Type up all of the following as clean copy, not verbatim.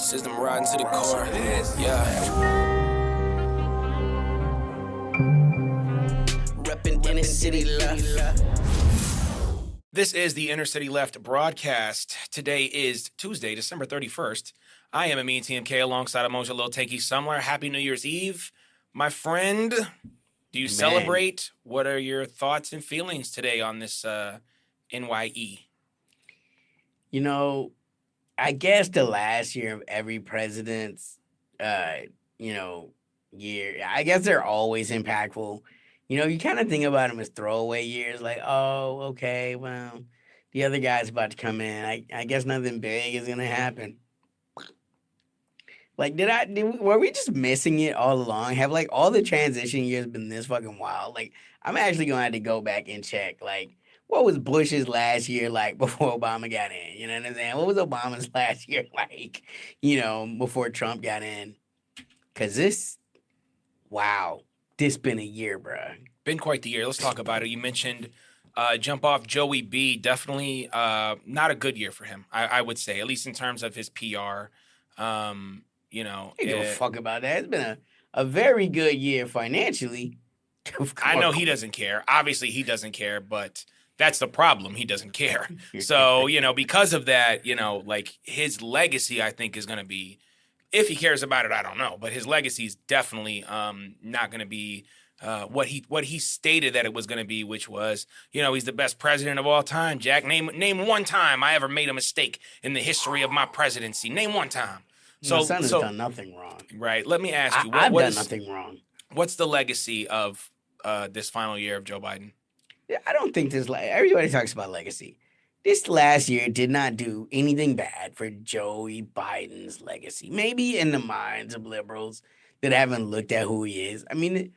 System riding to the core. Yeah. Reppin' inner city left. This is the Inner City Left broadcast. Today is Tuesday, December 31st. I am Amin TMK alongside Emoja Lil Tanky Sumler. Happy New Year's Eve. My friend, do you celebrate? What are your thoughts and feelings today on this NYE? You know, I guess the last year of every president's, year, I guess they're always impactful. You kind of think about them as throwaway years, like, oh, okay, well, the other guy's about to come in. I guess nothing big is gonna happen. Like, were we just missing it all along? Have like all the transition years been this fucking wild? Like, I'm actually gonna have to go back and check, like, what was Bush's last year like before Obama got in? You know what I'm saying? What was Obama's last year like, before Trump got in? Cause wow, this been a year, bruh. Been quite the year. Let's talk about it. You mentioned jump off Joey B. Definitely not a good year for him, I would say, at least in terms of his PR. I don't give a fuck about that. It's been a very good year financially. I know he doesn't care. Obviously, he doesn't care, but that's the problem. He doesn't care. So, because of that, like his legacy, I think, is going to be, if he cares about it, I don't know. But his legacy is definitely not going to be what he stated that it was going to be, which was, he's the best president of all time. Jack, name one time I ever made a mistake in the history of my presidency. Name one time. So, my son has done nothing wrong. Right. Let me ask you. I've done nothing wrong. What's the legacy of this final year of Joe Biden? I don't think everybody talks about legacy. This last year did not do anything bad for Joey Biden's legacy. Maybe in the minds of liberals that haven't looked at who he is. I mean,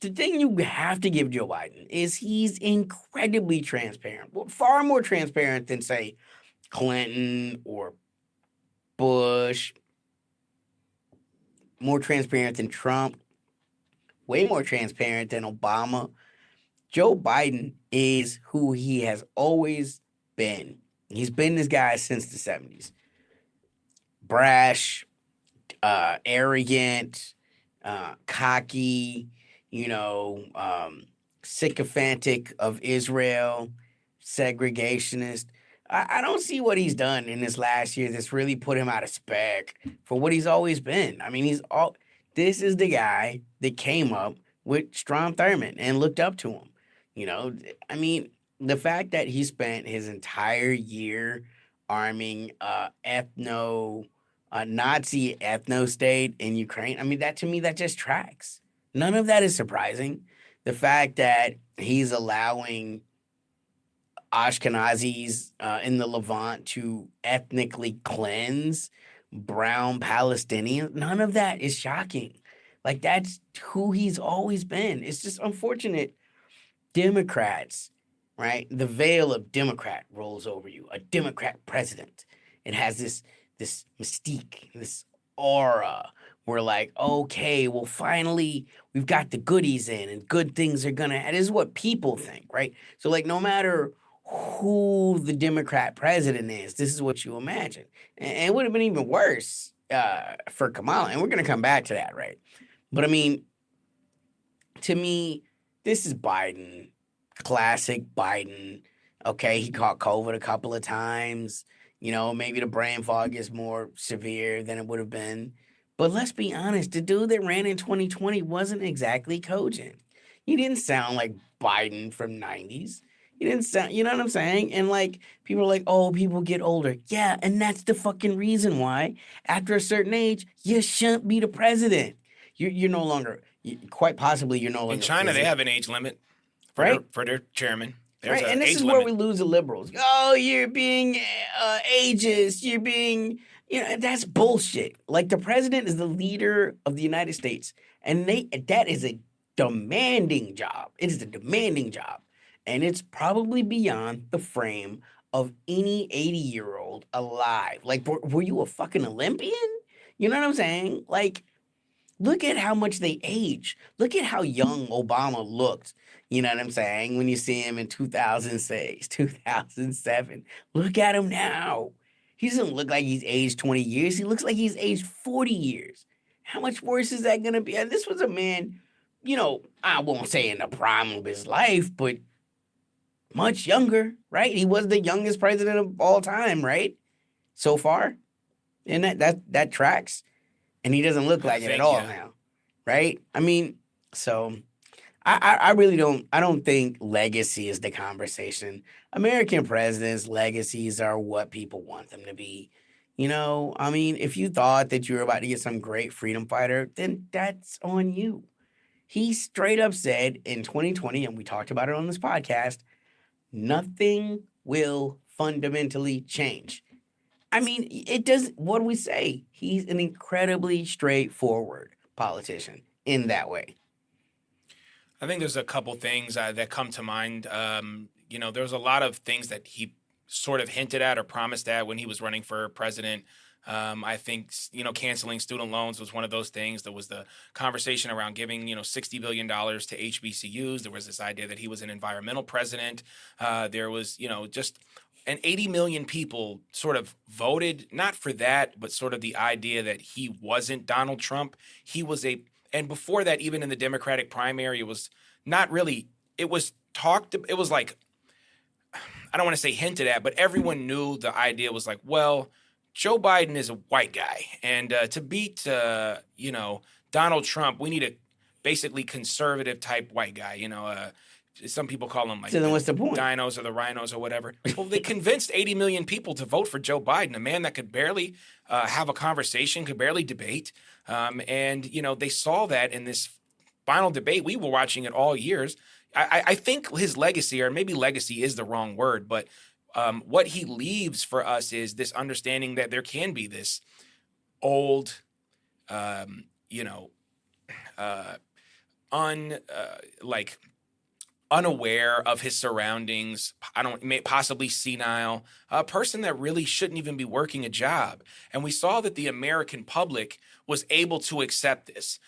the thing you have to give Joe Biden is he's incredibly transparent. Well, far more transparent than, say, Clinton or Bush, more transparent than Trump, way more transparent than Obama. Joe Biden is who he has always been. He's been this guy since the 70s. Brash, arrogant, cocky, sycophantic of Israel, segregationist. I don't see what he's done in this last year that's really put him out of spec for what he's always been. I mean, this is the guy that came up with Strom Thurmond and looked up to him. I mean, the fact that he spent his entire year arming Nazi ethno state in Ukraine, I mean, that to me, that just tracks. None of that is surprising. The fact that he's allowing Ashkenazis in the Levant to ethnically cleanse brown Palestinians, none of that is shocking. Like, that's who he's always been. It's just unfortunate. Democrats, right? The veil of Democrat rolls over you. A Democrat president. It has this mystique, this aura. We're like, okay, well, finally, we've got the goodies in and good things are gonna. This is what people think, right? So, like, no matter who the Democrat president is, this is what you imagine. And it would have been even worse for Kamala. And we're going to come back to that, right? But I mean, to me, this is Biden, classic Biden. Okay, he caught COVID a couple of times. Maybe the brain fog is more severe than it would have been. But let's be honest, the dude that ran in 2020 wasn't exactly cogent. He didn't sound like Biden from 90s. He didn't sound, you know what I'm saying? And like, people are like, oh, people get older. Yeah, and that's the fucking reason why, after a certain age, you shouldn't be the president. You're no longer, quite possibly, you're no longer. In China, they have an age limit for their chairman. There's right, and this is where we lose the liberals. Oh, you're being ageist. You're being, that's bullshit. Like, the president is the leader of the United States, and that is a demanding job. It is a demanding job. And it's probably beyond the frame of any 80-year-old alive. Like, were you a fucking Olympian? You know what I'm saying? Like, look at how much they age. Look at how young Obama looked. You know what I'm saying? When you see him in 2006, 2007. Look at him now. He doesn't look like he's aged 20 years. He looks like he's aged 40 years. How much worse is that going to be? And this was a man, I won't say in the prime of his life, but much younger, right? He was the youngest president of all time, right? So far. And that tracks. And he doesn't look like it at all now. Right? I mean, so I really don't think legacy is the conversation. American presidents' legacies are what people want them to be. I mean, if you thought that you were about to get some great freedom fighter, then that's on you. He straight up said in 2020, and we talked about it on this podcast, nothing will fundamentally change. I mean, it does. What do we say? He's an incredibly straightforward politician in that way. I think there's a couple things that come to mind. There's a lot of things that he sort of hinted at or promised at when he was running for president. I think, canceling student loans was one of those things. There was the conversation around giving, $60 billion to HBCUs. There was this idea that he was an environmental president. There was, just and 80 million people sort of voted, not for that, but sort of the idea that he wasn't Donald Trump. And before that, even in the Democratic primary, it was not really, it was like, I don't want to say hinted at, but everyone knew the idea was like, well, Joe Biden is a white guy. And to beat, Donald Trump, we need a basically conservative type white guy, some people call them like so then what's the point? Dinos or the rhinos or whatever. Well, they convinced 80 million people to vote for Joe Biden, a man that could barely have a conversation, could barely debate. And they saw that in this final debate. We were watching it all years. I think his legacy, or maybe legacy is the wrong word, but what he leaves for us is this understanding that there can be this old, unaware of his surroundings, possibly senile, a person that really shouldn't even be working a job. And we saw that the American public was able to accept this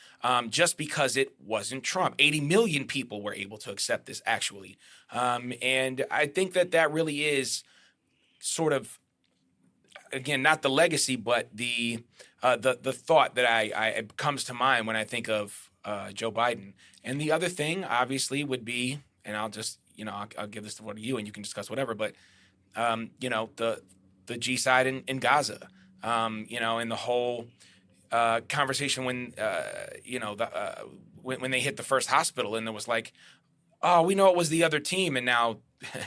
just because it wasn't Trump. 80 million people were able to accept this, actually. And I think that really is sort of, again, not the legacy, but the thought that it comes to mind when I think of Joe Biden. And the other thing, obviously, would be, and I'll just, I'll give this to one of you and you can discuss whatever, but, the G-side in Gaza, and the whole conversation when, when they hit the first hospital and there was like, oh, we know it was the other team. And now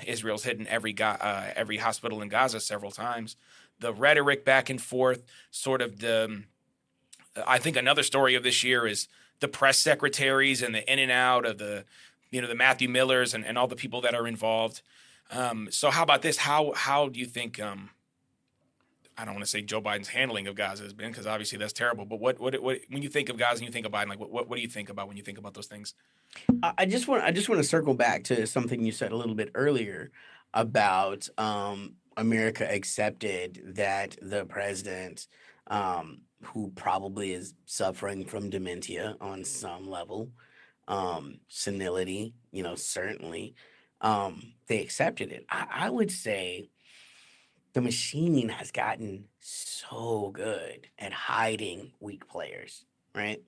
Israel's hitting every hospital in Gaza several times. The rhetoric back and forth, sort of I think another story of this year is the press secretaries and the in and out of the Matthew Millers and all the people that are involved. So how about this? How do you think, I don't want to say Joe Biden's handling of Gaza has been, because obviously that's terrible, but what when you think of Gaza and you think of Biden, like what do you think about when you think about those things? I just want to circle back to something you said a little bit earlier about America accepted that the president, who probably is suffering from dementia on some level, senility, certainly, they accepted it. I would say the machine has gotten so good at hiding weak players, right?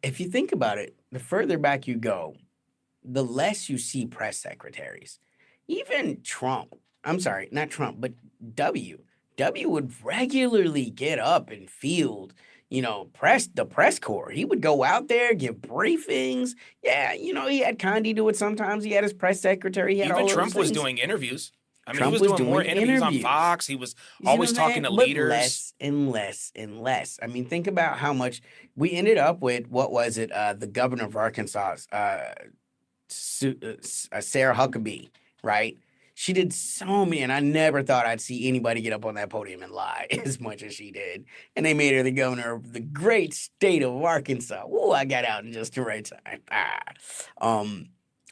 If you think about it, the further back you go, the less you see press secretaries. Even Trump, I'm sorry, not Trump, but W would regularly get up and field, the press corps. He would go out there, give briefings. Yeah, he had Condi do it sometimes. He had his press secretary. He had even all Trump those was things. doing interviews. I mean, Trump he was doing more interviews on Fox. He was always talking to leaders. Less and less and less. I mean, think about how much we ended up with. What was it? The governor of Arkansas, Sarah Huckabee, right? She did so many, and I never thought I'd see anybody get up on that podium and lie as much as she did. And they made her the governor of the great state of Arkansas. Ooh, I got out in just the right time.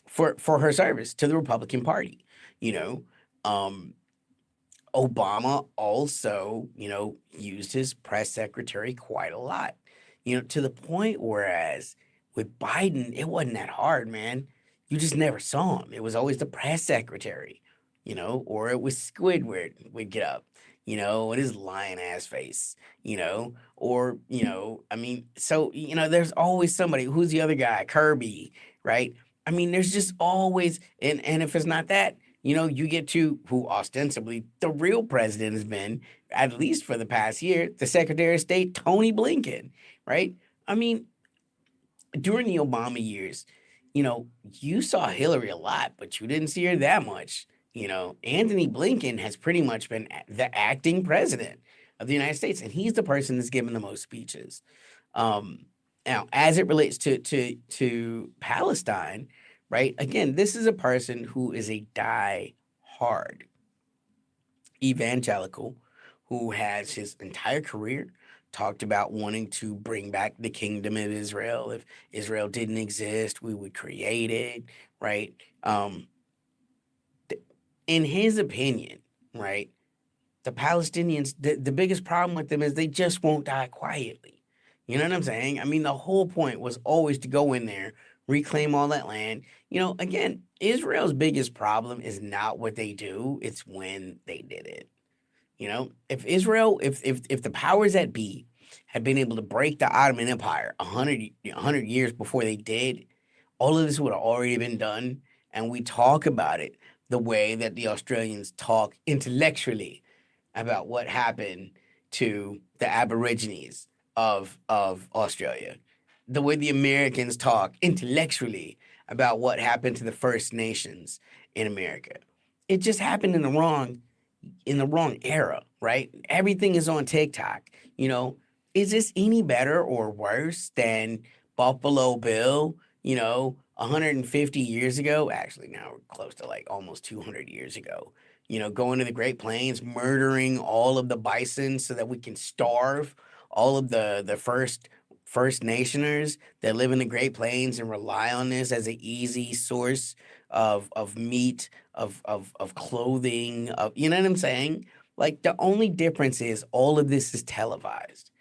For her service to the Republican Party, Obama also, used his press secretary quite a lot, to the point whereas with Biden, it wasn't that hard, man. You just never saw him. It was always the press secretary. or it was Squidward would get up, with his lion ass face, or, I mean, so, there's always somebody. Who's the other guy? Kirby, right? I mean, there's just always, and if it's not that, you get to who ostensibly the real president has been, at least for the past year, the Secretary of State, Tony Blinken, right? I mean, during the Obama years, you saw Hillary a lot, but you didn't see her that much. Anthony Blinken has pretty much been the acting president of the United States, and he's the person that's given the most speeches. Um, Now, as it relates to Palestine, right? Again, this is a person who is a die-hard evangelical who has his entire career talked about wanting to bring back the kingdom of Israel. If Israel didn't exist, we would create it, right? Um, in his opinion, right, the Palestinians, the biggest problem with them is they just won't die quietly. You know what I'm saying? I mean, the whole point was always to go in there, reclaim all that land. Again, Israel's biggest problem is not what they do, it's when they did it. If Israel, if the powers that be had been able to break the Ottoman Empire 100 years before they did, all of this would have already been done. And we talk about it the way that the Australians talk intellectually about what happened to the Aborigines of Australia, the way the Americans talk intellectually about what happened to the First Nations in America. It just happened in the wrong era, right? Everything is on TikTok. Is this any better or worse than Buffalo Bill, 150 years ago? Actually, now we're close to like almost 200 years ago. Going to the Great Plains, murdering all of the bison so that we can starve all of the First Nationers that live in the Great Plains and rely on this as an easy source of meat, of clothing, you know what I'm saying? Like the only difference is all of this is televised.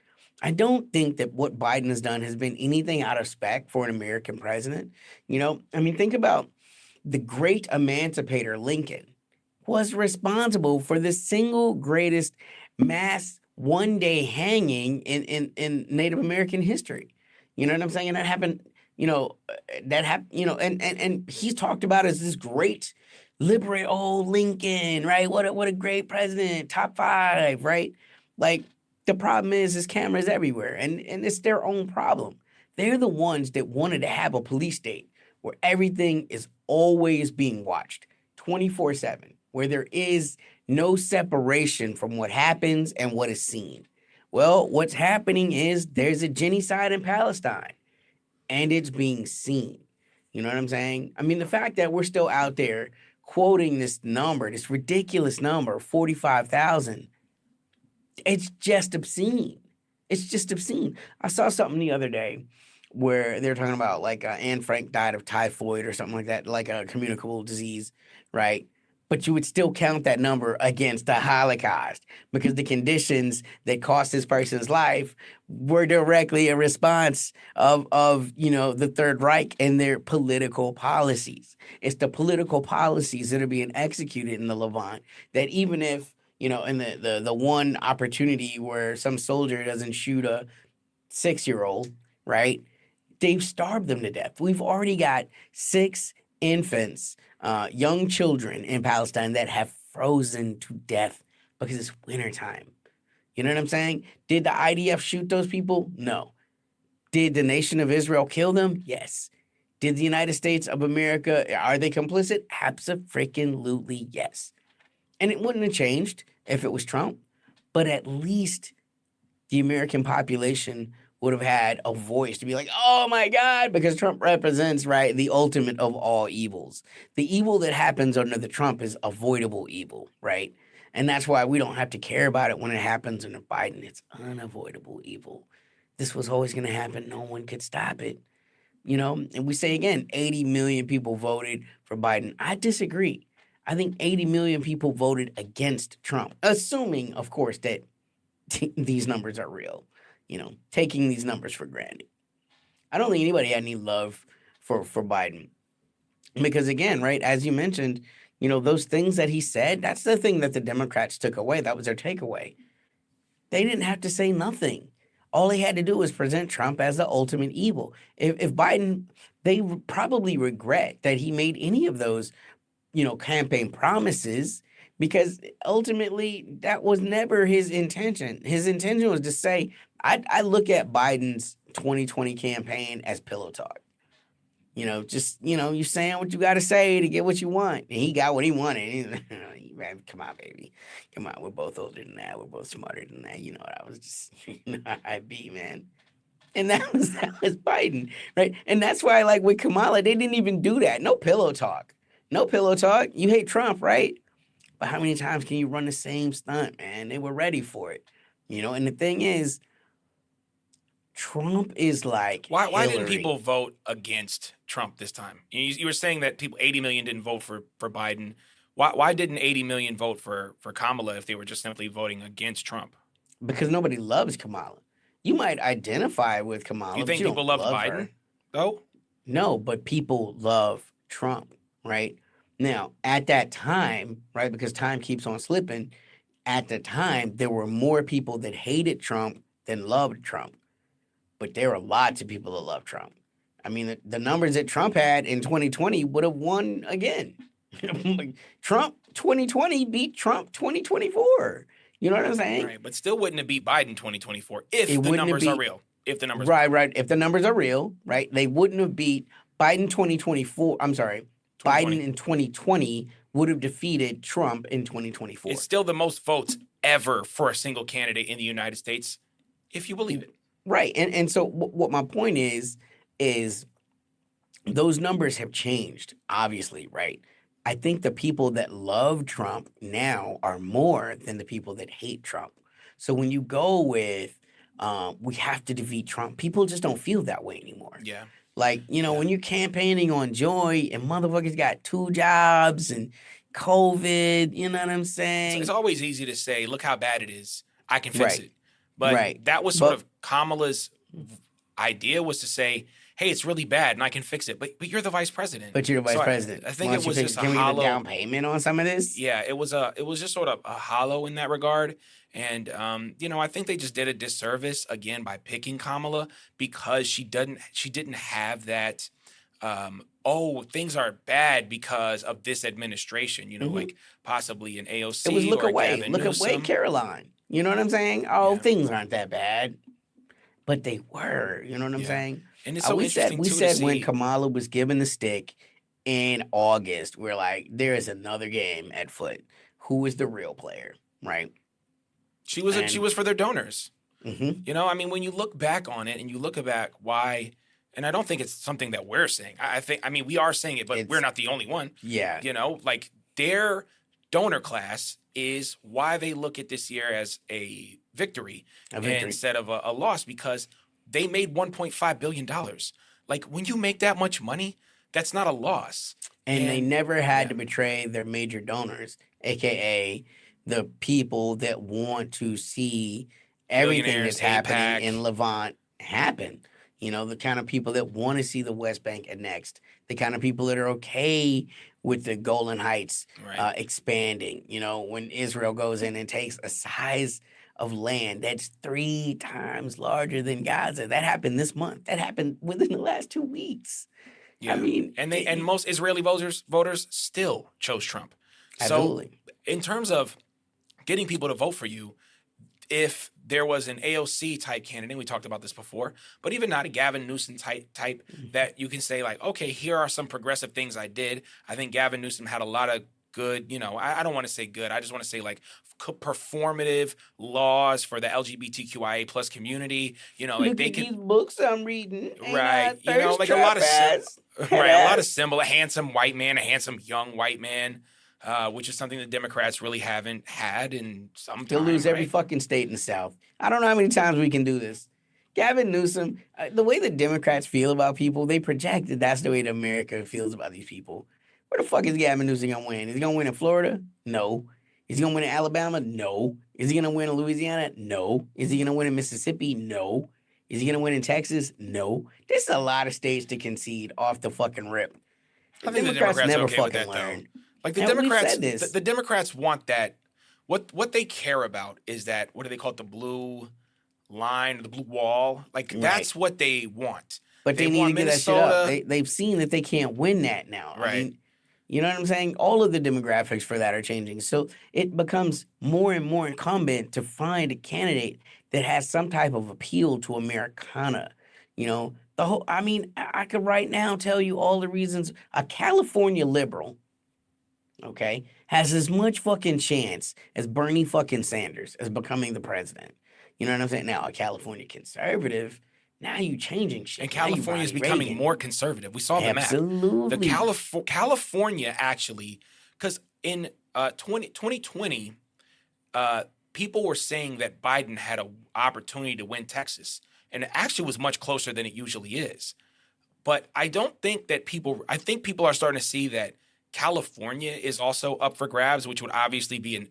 I don't think that what Biden has done has been anything out of spec for an American president. I mean, think about the great emancipator Lincoln was responsible for the single greatest mass one day hanging in Native American history. You know what I'm saying? And that happened, and he's talked about as this great liberate old Lincoln, right? What a great president, top five, right? Like the problem is his cameras everywhere, and it's their own problem. They're the ones that wanted to have a police state where everything is always being watched 24/7, where there is no separation from what happens and what is seen. Well, what's happening is there's a genocide in Palestine and it's being seen. You know what I'm saying? I mean, the fact that we're still out there quoting this number, this ridiculous number, 45,000, it's just obscene. It's just obscene. I saw something the other day where they're talking about like Anne Frank died of typhoid or something like that, like a communicable disease, right? But you would still count that number against the Holocaust because the conditions that cost this person's life were directly a response of the Third Reich and their political policies. It's the political policies that are being executed in the Levant that even if in the one opportunity where some soldier doesn't shoot a 6-year-old, right? They've starved them to death. We've already got 6 infants, young children in Palestine that have frozen to death because it's wintertime. You know what I'm saying? Did the IDF shoot those people? No. Did the nation of Israel kill them? Yes. Did the United States of America, are they complicit? Abso-freaking-lutely yes. And it wouldn't have changed if it was Trump, but at least the American population would have had a voice to be like, oh my God, because Trump represents, right, the ultimate of all evils. The evil that happens under the Trump is avoidable evil, right? And that's why we don't have to care about it when it happens under Biden. It's unavoidable evil. This was always going to happen. No one could stop it. And we say again, 80 million people voted for Biden. I disagree. I think 80 million people voted against Trump, assuming, of course, that these numbers are real, taking these numbers for granted. I don't think anybody had any love for Biden because, again, right, as you mentioned, Those things that he said, that's the thing that the Democrats took away. That was their takeaway. They didn't have to say nothing. All they had to do was present Trump as the ultimate evil. If Biden, they probably regret that he made any of those, campaign promises, because ultimately that was never his intention. His intention was to say, I look at Biden's 2020 campaign as pillow talk. You saying what you got to say to get what you want. And he got what he wanted. Come on, baby. Come on. We're both older than that. We're both smarter than that. I was just, how I be, man. And that was Biden, right? And that's why, like with Kamala, they didn't even do that. No pillow talk. No pillow talk. You hate Trump, right? But how many times can you run the same stunt, man? They were ready for it. And the thing is, Trump is like why didn't Hillary. people vote against Trump this time? You were saying that 80 million didn't vote for Biden. Why didn't 80 million vote for Kamala if they were just simply voting against Trump? Because nobody loves Kamala. You might identify with Kamala. You think but people don't love love Biden? her. Though? No, but people love Trump, right? Now, at that time, right, because time keeps on slipping, at the time, there were more people that hated Trump than loved Trump. But there are lots of people that love Trump. I mean, the numbers that Trump had in 2020 would have won again. Trump 2020 beat Trump 2024. You know what I'm saying? Right, but still wouldn't have beat Biden 2024 if It the wouldn't have numbers are beat- real. If the numbers Right. If the numbers are real, right, they wouldn't have beat Biden 2024. I'm sorry, 2020. Biden in 2020 would have defeated Trump in 2024. It's still the most votes ever for a single candidate in the United States, if you believe it. Right. And so what my point is those numbers have changed, obviously, right? I think the people that love Trump now are more than the people that hate Trump. So when you go with we have to defeat Trump, people just don't feel that way anymore. Yeah. Like, when you're campaigning on joy and motherfuckers got 2 jobs and COVID, you know what I'm saying? It's always easy to say, look how bad it is. I can fix Right. it. But Right. that was sort of Kamala's idea, was to say, hey, it's really bad and I can fix it. But you're the vice president. But you're the vice So president. I think Why it don't you was fix just it? a Can we get a hollow down payment on some of this? Yeah, it was just sort of a hollow in that regard. And I think they just did a disservice again by picking Kamala, because she didn't have that things are bad because of this administration, like possibly an AOC. It was look or away. Gavin Look away, Newsom. Caroline. You know what I'm saying? Oh, Yeah. things aren't that bad. But they were. You know what I'm Yeah. saying? And it's so we interesting we too said to when see. Kamala was given the stick in August, we're like, there is another game at foot. Who is the real player, right? She was for their donors. Mm-hmm. I mean, when you look back on it and you look back why, and I don't think it's something that we're saying. I mean, we are saying it, but we're not the only one. Yeah. Like their donor class is why they look at this year as a victory, instead of a loss, because they made $1.5 billion. Like, when you make that much money, that's not a loss. And they never had to betray their major donors, aka the people that want to see everything that's happening in Levant happen. The kind of people that want to see the West Bank annexed, the kind of people that are okay with the Golan Heights expanding. When Israel goes in and takes a size of land that's 3 times larger than Gaza. That happened this month. That happened within the last 2 weeks. Yeah. I mean, and most Israeli voters still chose Trump. Absolutely. So in terms of getting people to vote for you, if there was an AOC type candidate, we talked about this before, but even not a Gavin Newsom type that you can say, like, okay, here are some progressive things I did. I think Gavin Newsom had a lot of good, I don't want to say good. I just want to say, like, performative laws for the LGBTQIA plus community. Like, they can, these books I'm reading, right? Like a lot of a lot of symbol, a handsome white man, a handsome young white man. Which is something the Democrats really haven't had in some time. They'll lose every fucking state in the South. I don't know how many times we can do this. Gavin Newsom, the way the Democrats feel about people, they project that that's the way that America feels about these people. Where the fuck is Gavin Newsom going to win? Is he going to win in Florida? No. Is he going to win in Alabama? No. Is he going to win in Louisiana? No. Is he going to win in Mississippi? No. Is he going to win in Texas? No. There's a lot of states to concede off the fucking rip. I think the Democrats never are okay with fucking that, learn. Like the And we've Democrats, said this. the Democrats want that. What they care about is that, what do they call it? The blue line, the blue wall. Like Right. that's what they want. But they need want to get that shit up. Minnesota. They've seen that they can't win that now. Right. I mean, you know what I'm saying? All of the demographics for that are changing. So it becomes more and more incumbent to find a candidate that has some type of appeal to Americana. You know, the whole, I mean, I could right now tell you all the reasons a California liberal, okay, has as much fucking chance as Bernie fucking Sanders as becoming the president. You know what I'm saying? Now, a California conservative, now you changing shit. And Now you California is Ronnie becoming Reagan. more conservative. We saw the map. Absolutely. The California actually, because in 2020, people were saying that Biden had an opportunity to win Texas, and it actually was much closer than it usually is. But I don't think that I think people are starting to see that California is also up for grabs, which would obviously be an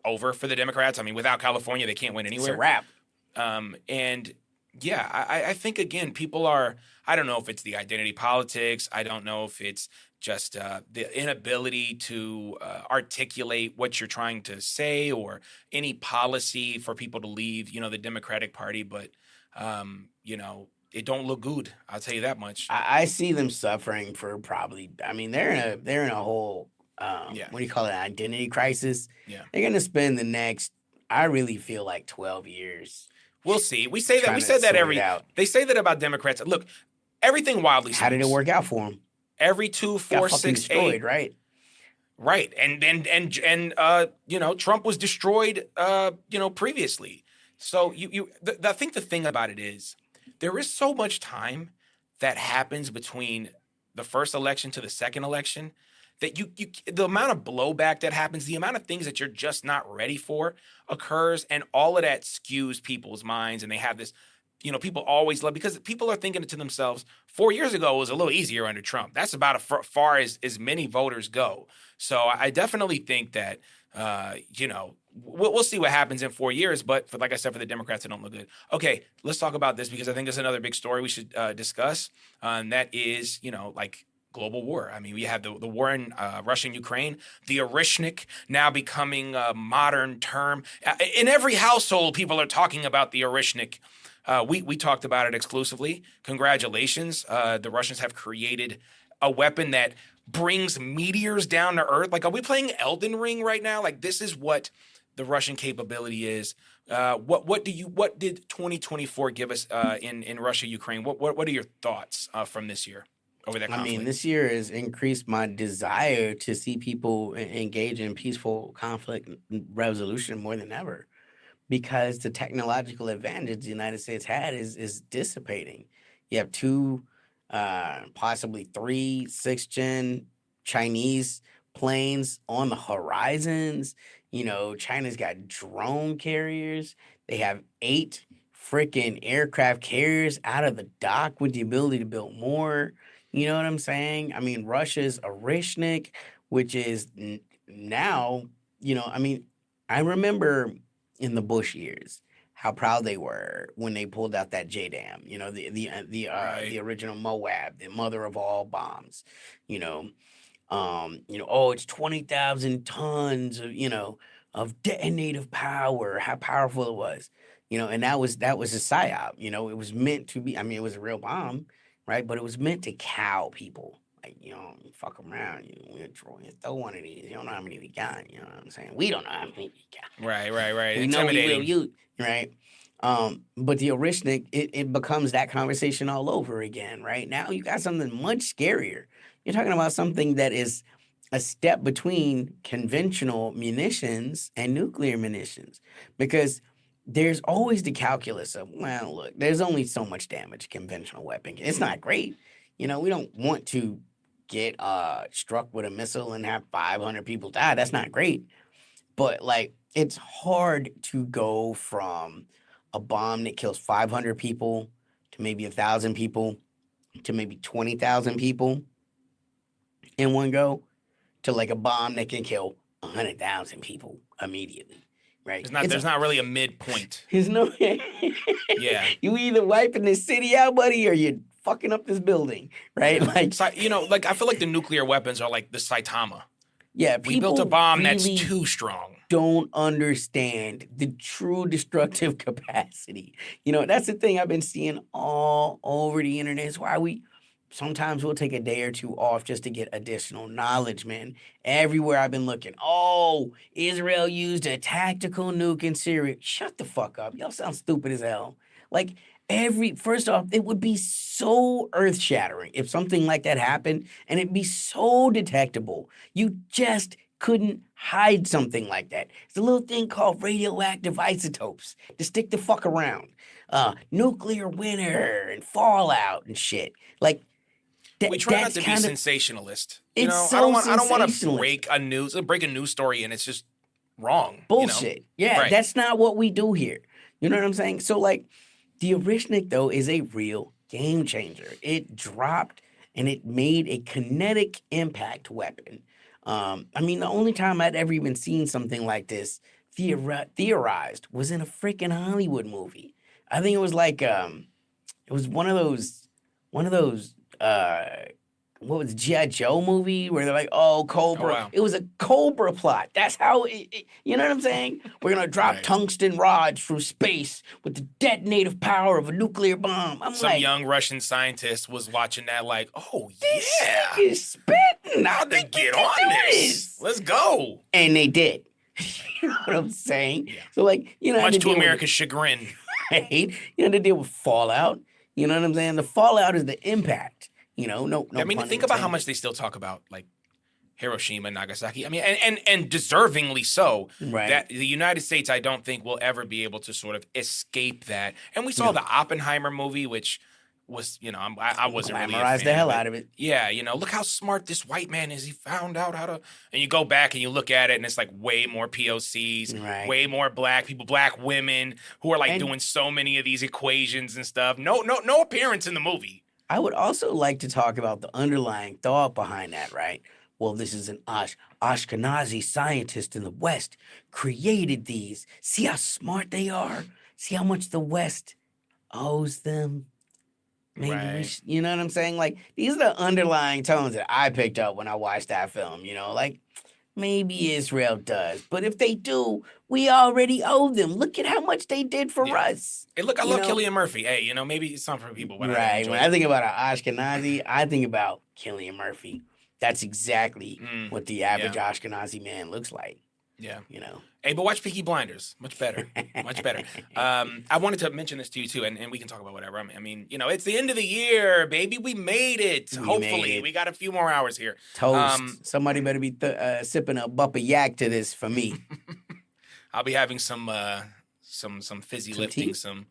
over for the Democrats. I mean, without California, they can't win It's anywhere. a wrap. And yeah, I think, again, people are, I don't know if it's the identity politics. I don't know if it's just the inability to articulate what you're trying to say, or any policy for people to leave, the Democratic Party. But, it don't look good. I'll tell you that much. I see them suffering for probably. I mean, they're in a whole. Yeah. What do you call it? Identity crisis. Yeah. They're gonna spend the next. I really feel like 12 years. We'll see. We say that. trying We to said that sort it out. They say that about Democrats. Look, everything wildly. How did it swings. work out for them? Every 2, 4, Got fucking 6, destroyed, 8. right? Right. And Trump was destroyed previously. So I think the thing about it is, there is so much time that happens between the first election to the second election that the amount of blowback that happens, the amount of things that you're just not ready for occurs, and all of that skews people's minds, and they have this, people always love, because people are thinking to themselves, 4 years ago it was a little easier under Trump. That's about as far as many voters go. So I definitely think that, we'll see what happens in 4 years. But like I said, for the Democrats, it don't look good. Okay, let's talk about this, because I think there's another big story we should discuss. And that is, global war. I mean, we have the war in Russia and Ukraine, the Orishnik now becoming a modern term. In every household, people are talking about the Orishnik. We talked about it exclusively. Congratulations. The Russians have created a weapon that brings meteors down to Earth. Like, are we playing Elden Ring right now? Like, this is what the Russian capability is. What did 2024 give us in Russia, Ukraine? What are your thoughts from this year over that conflict? I mean, this year has increased my desire to see people engage in peaceful conflict resolution more than ever, because the technological advantage the United States had is dissipating. You have 2, possibly 3 6th-gen Chinese planes on the horizons. China's got drone carriers. They have 8 freaking aircraft carriers out of the dock with the ability to build more. You know what I'm saying? I mean, Russia's Orishnik, which is now, I remember in the Bush years how proud they were when they pulled out that JDAM, the original Moab, the mother of all bombs, it's 20,000 tons of detonative power, how powerful it was, and that was a psyop, it was meant to be, it was a real bomb, right? But it was meant to cow people. Like, you fuck around, you throw one of these, you don't know how many we got, you know what I'm saying? We don't know how many we got. Right. We know we Intimidating. will use, right? But the Orishnik, it becomes that conversation all over again, right? Now you got something much scarier. You're talking about something that is a step between conventional munitions and nuclear munitions, because there's always the calculus of, well, look, there's only so much damage a conventional weapon. It's not great. We don't want to get struck with a missile and have 500 people die. That's not great. But, like, it's hard to go from a bomb that kills 500 people to maybe 1,000 people to maybe 20,000 people in one go to, like, a bomb that can kill 100,000 people immediately. Right. There's not really a midpoint. There's no. Yeah. You either wiping this city out, buddy, or you're fucking up this building, right? Like, I feel like the nuclear weapons are like the Saitama. Yeah, We built a people bomb that's really too strong. don't understand the true destructive capacity. That's the thing I've been seeing all over the internet. It's why sometimes we'll take a day or two off just to get additional knowledge, man. Everywhere I've been looking, oh, Israel used a tactical nuke in Syria. Shut the fuck up. Y'all sound stupid as hell. Like, first off, it would be so earth shattering if something like that happened, and it'd be so detectable. You just couldn't hide something like that. It's a little thing called radioactive isotopes to stick the fuck around. Nuclear winter and fallout and shit. Like, We try not that's to be kind of sensationalist. it's so I don't want to sensationalist. break a news story and it's just wrong. Bullshit. Yeah, Right. that's not what we do here. You know what I'm saying? So, like, the Orishnik, though, is a real game changer. It dropped and it made a kinetic impact weapon. I mean, the only time I'd ever even seen something like this theorized was in a freaking Hollywood movie. I think it was like it was one of those what was G.I. Joe movie where they're like, oh, Cobra. Oh, wow. It was a Cobra plot. That's how you know what I'm saying? We're gonna drop Right. tungsten rods from space with the detonative power of a nuclear bomb. I'm Some like, young Russian scientist was watching that like, oh this yeah, shit is spitting. I how'd they think we get can on do this? Let's go. And they did. You know what I'm saying? Yeah. So, like, Much to America's chagrin. right? You had to deal with fallout. You know what I'm saying? The fallout is the impact. No. I mean, pun think about how intended. much they still talk about like Hiroshima and Nagasaki. I mean, and deservingly so. Right. That the United States, I don't think, will ever be able to sort of escape that. And we saw No. the Oppenheimer movie, which was, I wasn't really a Glamorize fan the hell of it. out of it. Yeah, look how smart this white man is. He found out how to. And you go back and you look at it, and it's like way more POCs, Right. way more black people, black women who are like And- doing so many of these equations and stuff. No appearance in the movie. I would also like to talk about the underlying thought behind that, right? Well, this is an Ashkenazi scientist in the West created these. See how smart they are? See how much the West owes them? Maybe Right. you know what I'm saying? Like, these are the underlying tones that I picked up when I watched that film, like, maybe Israel does. But if they do, we already owe them. Look at how much they did for Yeah. us. Hey, look, I You love know? Cillian Murphy. Hey, maybe it's something for people, but I Right. enjoy When it. I think about an Ashkenazi, I think about Cillian Murphy. That's exactly what the average Ashkenazi man looks like, Yeah. Hey, but watch Peaky Blinders. Much better. Much better. I wanted to mention this to you too, and we can talk about whatever. I mean, it's the end of the year, baby. We made it. We Hopefully, made it. we got a few more hours here. Toast. Somebody better be sipping a bup of yak to this for me. I'll be having some fizzy Some lifting. tea?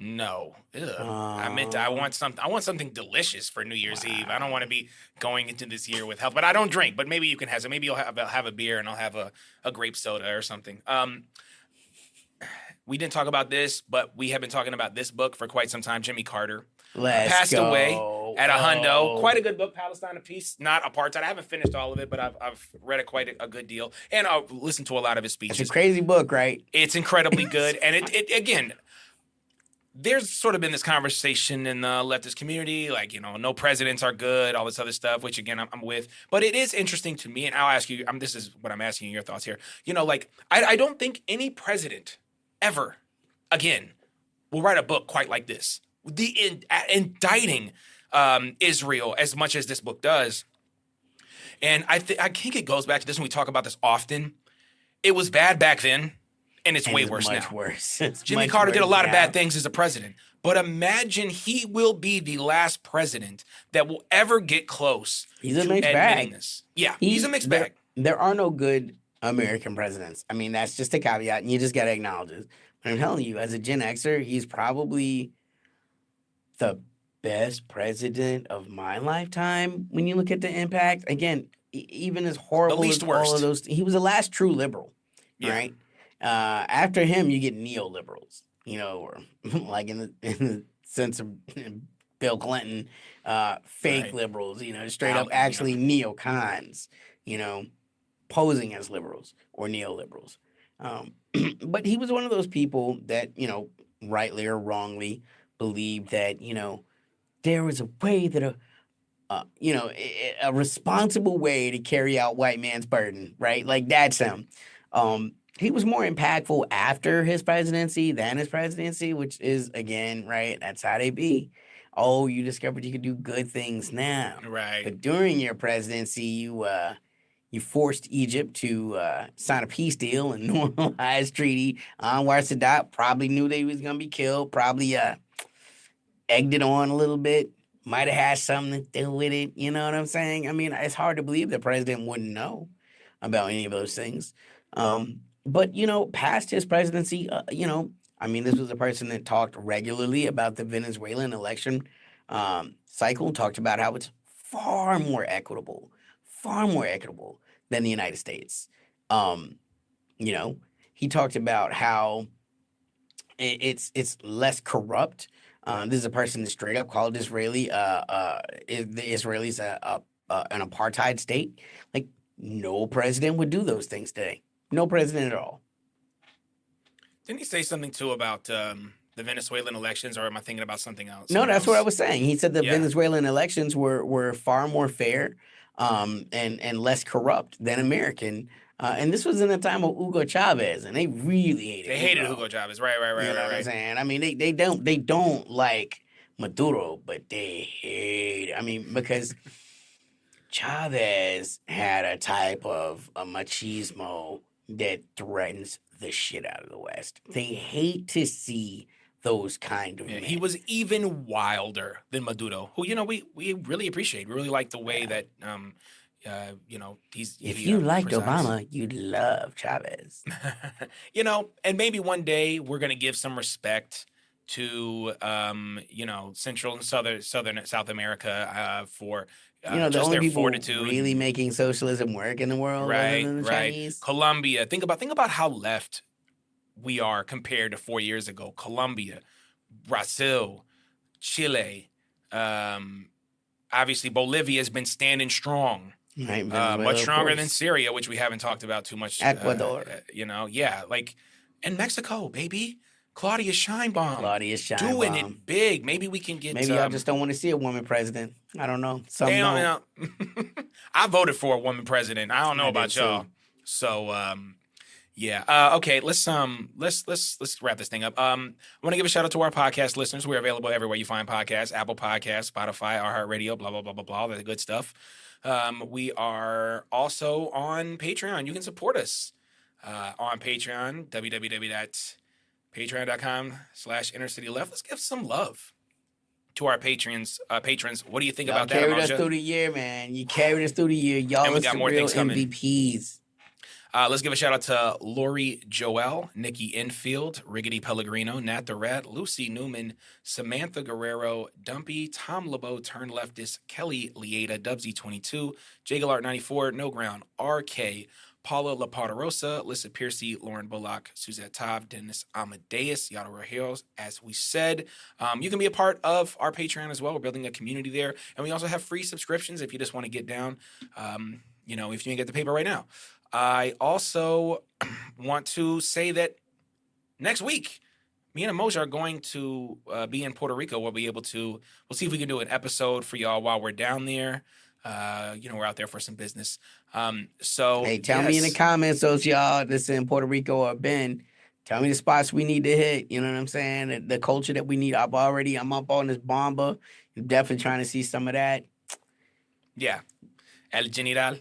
No. Ugh. I want something delicious for New Year's Eve. I don't want to be going into this year with health, but I don't drink. But maybe you can have some. Maybe you'll have a beer and I'll have a grape soda or something. We didn't talk about this, but we have been talking about this book for quite some time. Jimmy Carter Let's passed go. away at a hundo. Oh. Quite a good book, Palestine of Peace, not apartheid. I haven't finished all of it, but I've read it quite a good deal, and I've listened to a lot of his speeches. It's a crazy book, right? It's incredibly good, and it again. There's sort of been this conversation in the leftist community, like, no presidents are good, all this other stuff, which again, I'm with. But it is interesting to me, and I'll ask you, this is what I'm asking you, your thoughts here. Like, I don't think any president ever, again, will write a book quite like this. Indicting Israel as much as this book does. And I think it goes back to this, and we talk about this often. It was bad back then. And it's way worse much now. Worse. It's Jimmy much Carter did a worse lot of now. bad things as a president. But imagine he will be the last president that will ever get close He's a to mixed admitting bag. this. Yeah, he's a mixed bag. There are no good American presidents. I mean, that's just a caveat, and you just got to acknowledge it. But I'm telling you, as a Gen Xer, he's probably the best president of my lifetime when you look at the impact. Again, even as horrible least as worst. all of those, he was the last true liberal, Yeah. right? After him, you get neoliberals, or like in the sense of Bill Clinton, fake Right. liberals, straight up Out, actually neocons, posing as liberals or neoliberals. But he was one of those people that, rightly or wrongly believed that, there was a way that a responsible way to carry out white man's burden, right? Like that's him. He was more impactful after his presidency than his presidency, which is again, right? That's how they be. Oh, you discovered you could do good things now, Right. but during your presidency, you forced Egypt to sign a peace deal and normalize treaty. Anwar Sadat probably knew that he was gonna be killed. Probably egged it on a little bit. Might have had something to do with it. You know what I'm saying? I mean, it's hard to believe the president wouldn't know about any of those things. But past his presidency, I mean, this was a person that talked regularly about the Venezuelan election cycle. Talked about how it's far more equitable than the United States. He talked about how it's less corrupt. This is a person that straight up called the Israelis an apartheid state. Like no president would do those things today. No president at all. Didn't he say something too about the Venezuelan elections, or am I thinking about something else? No, that's what I was saying. He said the Yeah. Venezuelan elections were far more fair and less corrupt than American. And this was in the time of Hugo Chavez, and they really hated. They hated Hugo Chavez, right, You know what I'm saying? I mean, they don't like Maduro, but they hate. I mean, because Chavez had a type of a machismo that threatens the shit out of the West. They hate to see those kind of Yeah, men. he was even wilder than Maduro, who we really appreciate. We really like the way that If you liked presides. Obama, you'd love Chavez. And maybe one day we're gonna give some respect to Central and Southern South America for The just only their people fortitude. really making socialism work in the world, Right, other than the right. Chinese. Colombia. Think about how left we are compared to 4 years ago. Colombia, Brazil, Chile. Obviously, Bolivia has been standing strong. Right, Much Venezuela, of stronger than course. Syria, which we haven't talked about too much. Ecuador. And Mexico, baby. Claudia Sheinbaum. Claudia Sheinbaum. Doing it big. Maybe we can get. Maybe y'all just don't want to see a woman president. I don't know. Some don't. Damn, I voted for a woman president. I don't know I about did y'all. too. So, yeah. Okay, let's wrap this thing up. I want to give a shout out to our podcast listeners. We're available everywhere you find podcasts: Apple Podcasts, Spotify, iHeartRadio, blah blah blah blah blah. All that good stuff. We are also on Patreon. You can support us on Patreon. www.patreon.com/InnerCityLeft. Let's give some love to our patrons. What do you think Y'all about that, carried us Amoja? through the year, man. You carried us through the year. Y'all And we are got some more real things coming. MVPs. Let's give a shout out to Lori Joel, Nikki Infield, Riggedy Pellegrino, Nat the Rat, Lucy Newman, Samantha Guerrero, Dumpy, Tom LeBeau, Turn Leftist, Kelly Lieta, Dubsy22, Jagalart94, No Ground, RK, Paula La Poderosa, Lissa Piercy, Lauren Bullock, Suzette Tav, Dennis Amadeus, Yada Heroes. As we said, you can be a part of our Patreon as well. We're building a community there. And we also have free subscriptions if you just want to get down, if you can get the paper right now. I also want to say that next week, me and Emoja are going to be in Puerto Rico. We'll see if we can do an episode for y'all while we're down there. We're out there for some business. Hey, tell me in the comments, those y'all that's in Puerto Rico or been. Tell me the spots we need to hit. You know what I'm saying? The culture that we need. I'm up on this bomba. I'm definitely trying to see some of that. Yeah. El General.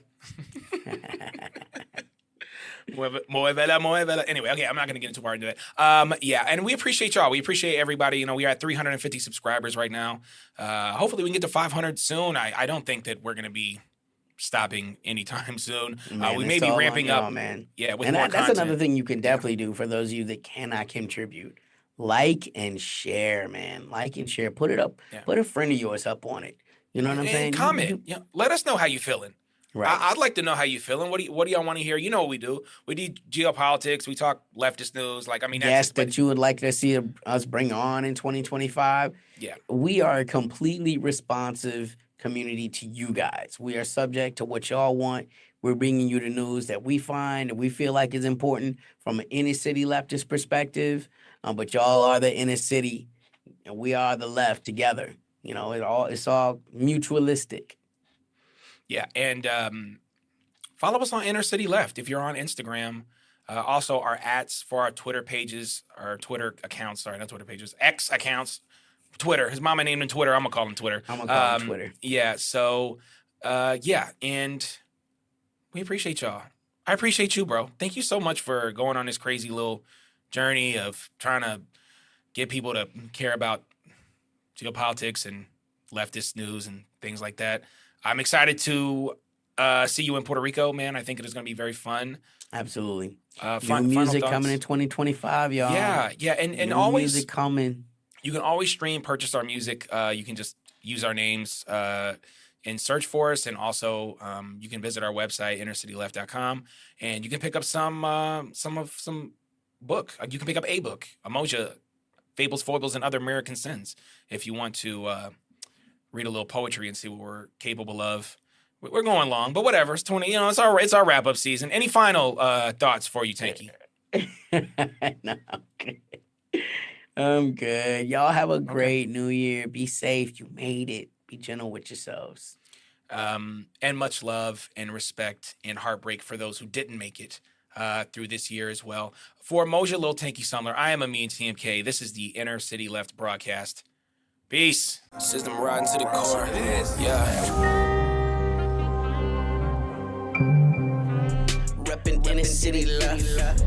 Muévela. Anyway, okay, I'm not going to get into part into that. And we appreciate y'all. We appreciate everybody. We are at 350 subscribers right now. Hopefully we can get to 500 soon. I don't think that we're going to be stopping anytime soon. Man, we may be ramping up, man. Yeah, with and more that's content. another thing you can definitely do for those of you that cannot contribute. Like and share, man. Like and share. Put it up. Yeah. Put a friend of yours up on it. You know what I'm saying? Comment. Let us know how you feeling. Right. I'd like to know how you feeling. What do y'all want to hear? You know what we do. We do geopolitics. We talk leftist news. Guests that you would like to see us bring on in 2025. Yeah. We are a completely responsive community to you guys. We are subject to what y'all want. We're bringing you the news that we find and we feel like is important from an inner city leftist perspective. But y'all are the inner city and we are the left together. It's all mutualistic. Yeah, and follow us on Inner City Left if you're on Instagram. Also, our ats for our Twitter pages, our Twitter accounts. Sorry, not Twitter pages, X accounts. Twitter. His mama named him Twitter. I'm gonna call him Twitter. I'm gonna call him Twitter. Yeah. So, yeah, and we appreciate y'all. I appreciate you, bro. Thank you so much for going on this crazy little journey of trying to get people to care about geopolitics and leftist news and things like that. I'm excited to see you in Puerto Rico, man. I think it is going to be very fun. Absolutely. New music coming in 2025, y'all. Yeah, and New always music coming. You can always purchase our music. You can just use our names and search for us, and also you can visit our website innercityleft.com, and you can pick up some book. You can pick up a book, Emoja, Fables, Foibles, and Other American Sins, if you want to read a little poetry and see what we're capable of. We're going long, but whatever. It's 20. It's our wrap up season. Any final thoughts for you, Tanky? No, I'm good. Y'all have a great New Year. Be safe. You made it. Be gentle with yourselves. And much love and respect and heartbreak for those who didn't make it through this year as well. For Moja Lil Tanky Sumler, I am Amin TMK. This is the Inner City Left broadcast. Peace. System riding to the core. Yeah. Reppin' Inner City Left.